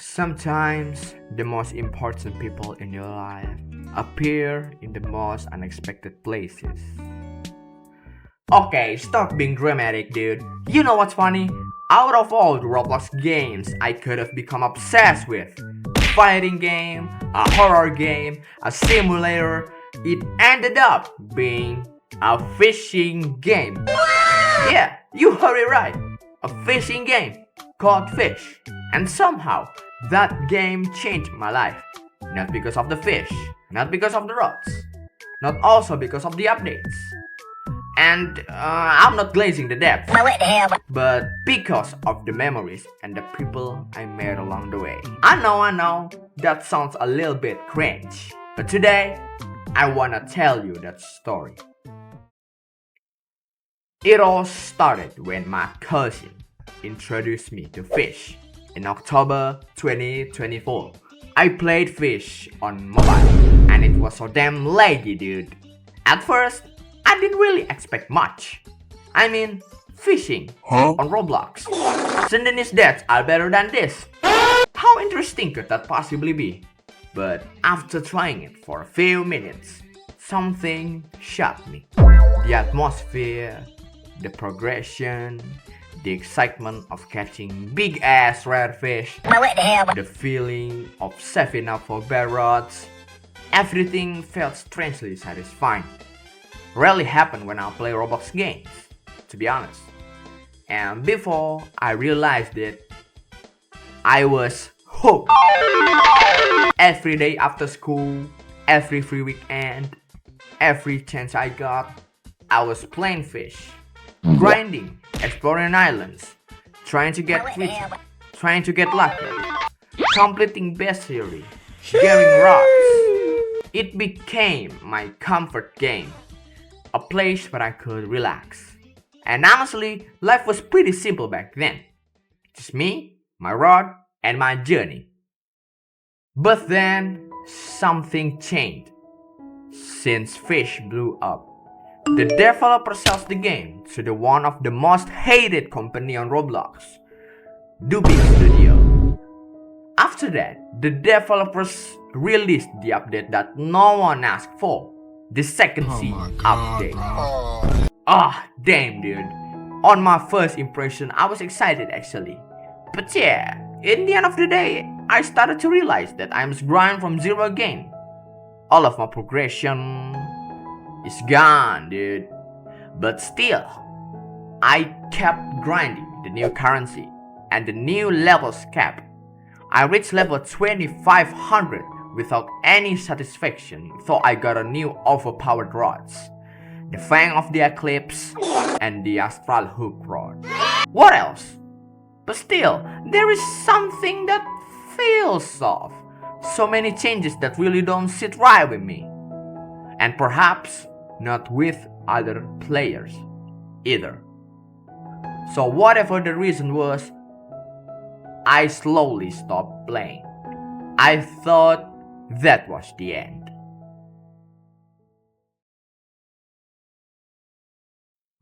Sometimes the most important people in your life appear in the most unexpected places. Okay, stop being dramatic, dude. You know what's funny? Out of all the Roblox games I could have become obsessed with, a fighting game, a horror game, a simulator, it ended up being a fishing game. Yeah, you heard it right. A fishing game called Fish. And somehow, that game changed my life. Not because of the fish, not because of the rods, not also because of the updates. And I'm not glazing the depth, but because of the memories and the people I met along the way. I know, that sounds a little bit cringe. But today, I wanna tell you that story. It all started when my cousin introduced me to Fish in October 2024. I played Fish on mobile and it was so damn laggy, dude. At first, I didn't really expect much. I mean, fishing on Roblox. Suddenly deaths are better than this. How interesting could that possibly be? But after trying it for a few minutes, something shocked me. The atmosphere, the progression, the excitement of catching big ass rare fish, the feeling of saving up for bear rods, everything felt strangely satisfying. Rarely happen when I play Roblox games, to be honest. And before I realized it, I was hooked. Every day after school, every free weekend, every chance I got, I was playing Fish, grinding, exploring islands, trying to get richer, trying to get luckier, completing bestiary, getting rods. It became my comfort game, a place where I could relax. And honestly, life was pretty simple back then. Just me, my rod, and my journey. But then, something changed. Since Fish blew up, the developer sells the game to the one of the most hated company on Roblox, Big Studio. After that, the developers released the update that no one asked for, the second seed update. Damn dude. On my first impression, I was excited actually. But yeah, in the end of the day, I started to realize that I must grind from zero again. All of my progression is gone, dude. But still, I kept grinding the new currency and the new levels cap. I reached level 2500 without any satisfaction, so I got a new overpowered rods, the Fang of the Eclipse and the Astral Hook rod. What else? But still, there is something that feels off. So many changes that really don't sit right with me. And perhaps not with other players either. So whatever the reason was, I slowly stopped playing. I thought that was the end.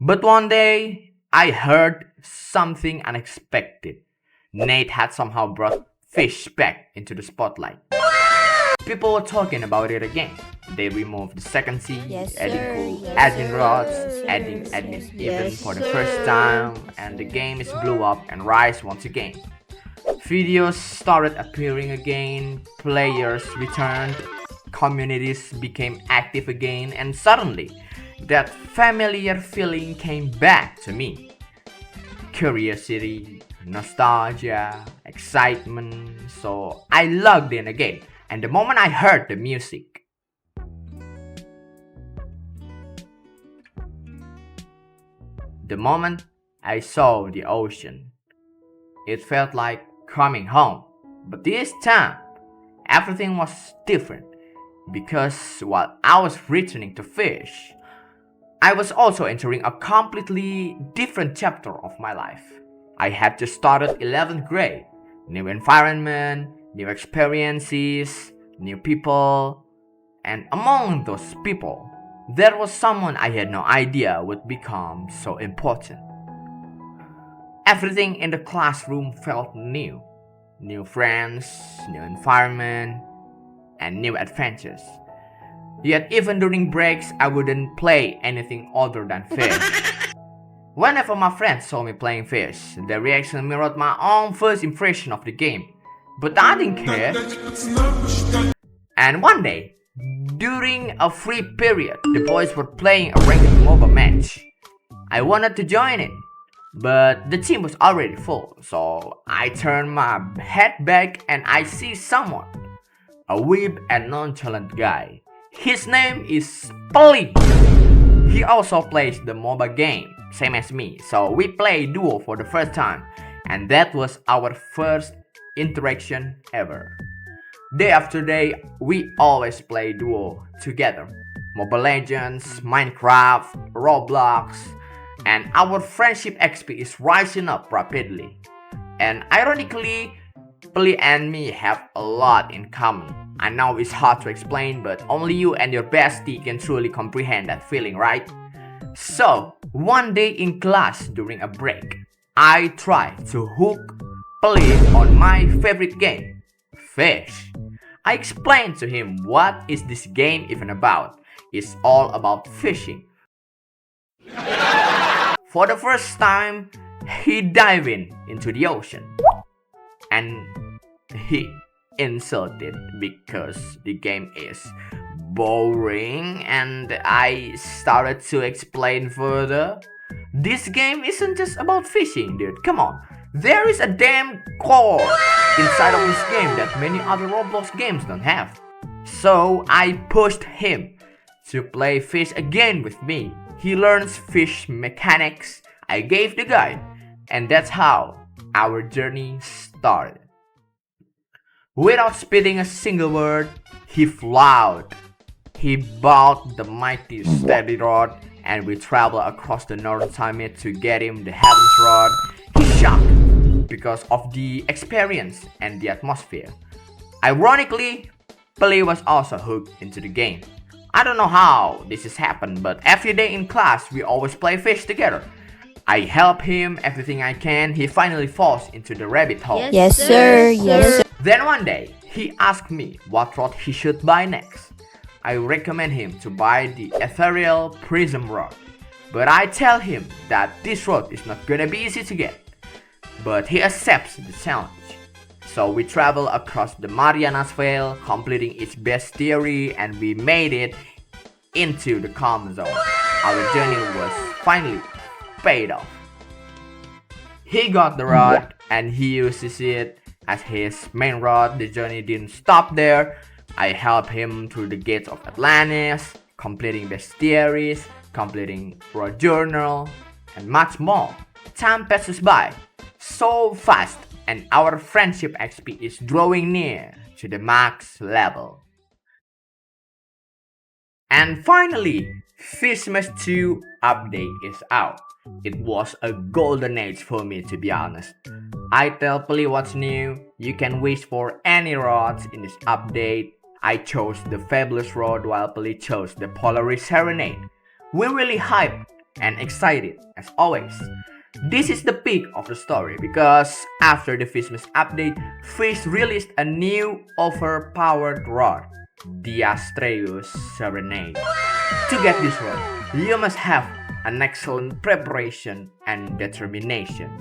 But one day, I heard something unexpected. Nate had somehow brought Fish back into the spotlight. People were talking about it again. They removed the second seed, adding cool admin rods, adding admin even for the first time, and the game is blew up and rise once again. Videos started appearing again, players returned, communities became active again, and suddenly, that familiar feeling came back to me. Curiosity, nostalgia, excitement, so I logged in again. And the moment I heard the music, the moment I saw the ocean, it felt like coming home. But this time, everything was different because while I was returning to Fish, I was also entering a completely different chapter of my life. I had just started 11th grade, new environment, new experiences, new people, and among those people, there was someone I had no idea would become so important. Everything in the classroom felt new. new friends, new environment, and new adventures. Yet even during breaks, I wouldn't play anything other than Fish. Whenever my friends saw me playing Fish, their reaction mirrored my own first impression of the game. But I didn't care. And one day, during a free period, the boys were playing a ranked MOBA match. I wanted to join it, but the team was already full, so I turned my head back and I see someone, a weeb and nonchalant guy. His name is Peli. He also plays the MOBA game, same as me, so we play duo for the first time, and that was our first interaction ever. Day after day, we always play duo together. Mobile Legends, Minecraft, Roblox, and our friendship XP is rising up rapidly. And ironically, Peli and me have a lot in common. I know it's hard to explain, but only you and your bestie can truly comprehend that feeling, right? So, one day in class during a break, I tried to hook Peli on my favorite game, Fish. I explained to him what is this game even about. It's all about fishing. For the first time, he dived into the ocean. And he insulted because the game is boring, and I started to explain further. This game isn't just about fishing, dude. Come on. There is a damn core inside of this game that many other Roblox games don't have. So I pushed him to play Fish again with me. He learns fish mechanics. I gave the guide, and that's how our journey started. Without spitting a single word, he flowed. He bought the mighty steady rod, and we traveled across the northern summit to get him the heavens rod. He's shocked because of the experience and the atmosphere. Ironically, Peli was also hooked into the game. I don't know how this has happened, but every day in class we always play Fish together. I help him everything I can. He finally falls into the rabbit hole. Yes, sir. Yes, sir. Then one day, he asked me what rod he should buy next. I recommend him to buy the ethereal prism rod. But I tell him that this rod is not gonna be easy to get. But he accepts the challenge. So we travel across the Marianas Veil, completing its bestiary, and we made it into the calm zone. Our journey was finally paid off. He got the rod and he uses it as his main rod. The journey didn't stop there. I helped him through the gates of Atlantis, completing bestiaries, completing rod journal, and much more. Time passes by so fast, and our friendship XP is drawing near to the max level. And finally, Fishmas 2 update is out. It was a golden age for me, to be honest. I tell Peli what's new. You can wish for any rods in this update. I chose the Fabulous Rod while Peli chose the Polaris Serenade. We're really hyped and excited as always. This is the peak of the story because after the Fishmas update, Fish released a new overpowered rod, the Astreus Serenade. To get this rod, you must have an excellent preparation and determination.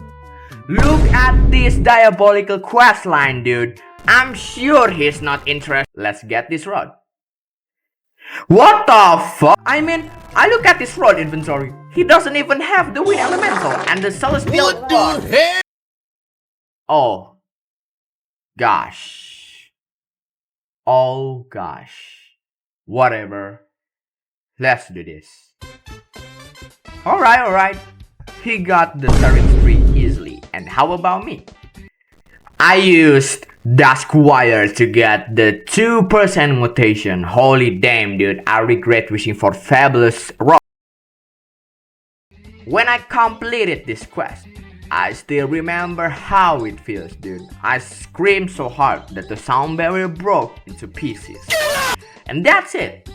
Look at this diabolical questline, dude. I'm sure he's not interested. Let's get this rod. What the fuck? I mean, I look at this rod inventory. He doesn't even have the Wind Elemental and the Celestial Rod. What the hell? Oh. Gosh. Oh gosh. Whatever. Let's do this. Alright. He got the Syringe tree easily. And how about me? I used Duskwire to get the 2% mutation. Holy damn, dude. I regret wishing for Fabulous Rock. When I completed this quest, I still remember how it feels, dude. I screamed so hard that the sound barrier broke into pieces. And that's it.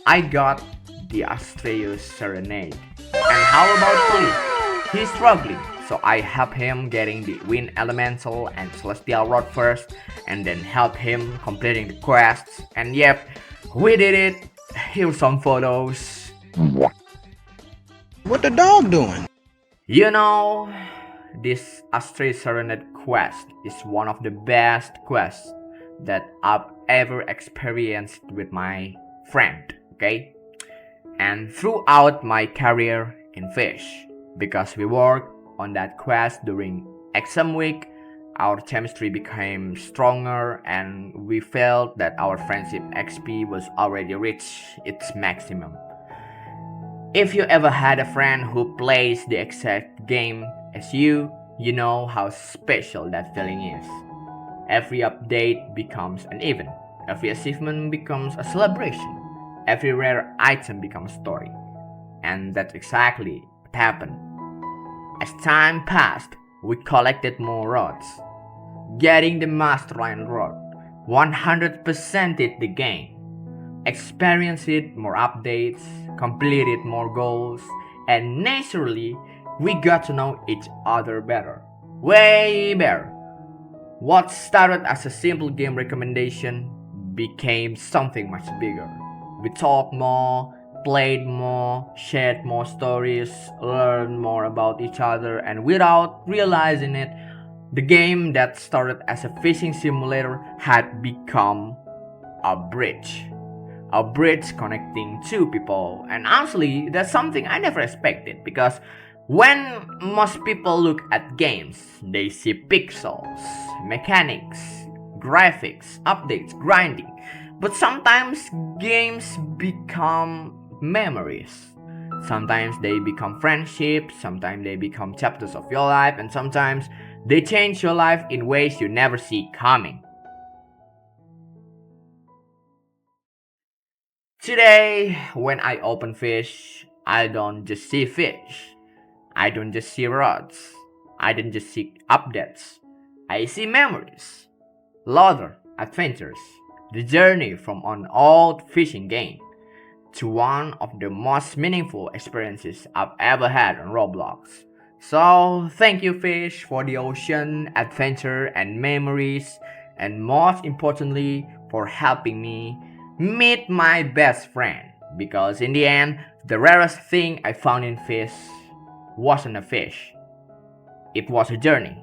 I got the Astreus Serenade. And how about Peli? He's struggling So I help him getting the wind elemental and celestial rod first, and then help him completing the quests. And yep, we did it. Here's some photos. What the dog doing? You know, this Astray Serenade quest is one of the best quests that I've ever experienced with my friend, okay? And throughout my career in Fish, because we worked on that quest during exam week, our chemistry became stronger and we felt that our friendship XP was already reached its maximum. If you ever had a friend who plays the exact game as you know how special that feeling is. Every update becomes an event, every achievement becomes a celebration, every rare item becomes a story. And that's exactly what happened. As time passed, we collected more rods. Getting the Masterline rod 100%ed the game, experienced more updates, completed more goals, and naturally, we got to know each other better. Way better. What started as a simple game recommendation became something much bigger. We talked more, played more, shared more stories, learned more about each other, and without realizing it, the game that started as a fishing simulator had become a bridge. A bridge connecting two people. And honestly, that's something I never expected because when most people look at games, they see pixels, mechanics, graphics, updates, grinding. But sometimes games become memories. Sometimes they become friendships, sometimes they become chapters of your life, and sometimes they change your life in ways you never see coming. Today, when I open Fish, I don't just see fish. I don't just see rods. I don't just see updates. I see memories, laughter, adventures, the journey from an old fishing game to one of the most meaningful experiences I've ever had on Roblox. So, thank you, Fish, for the ocean, adventure, and memories, and most importantly, for helping me meet my best friend. Because in the end, the rarest thing I found in Fish wasn't a fish, it was a journey.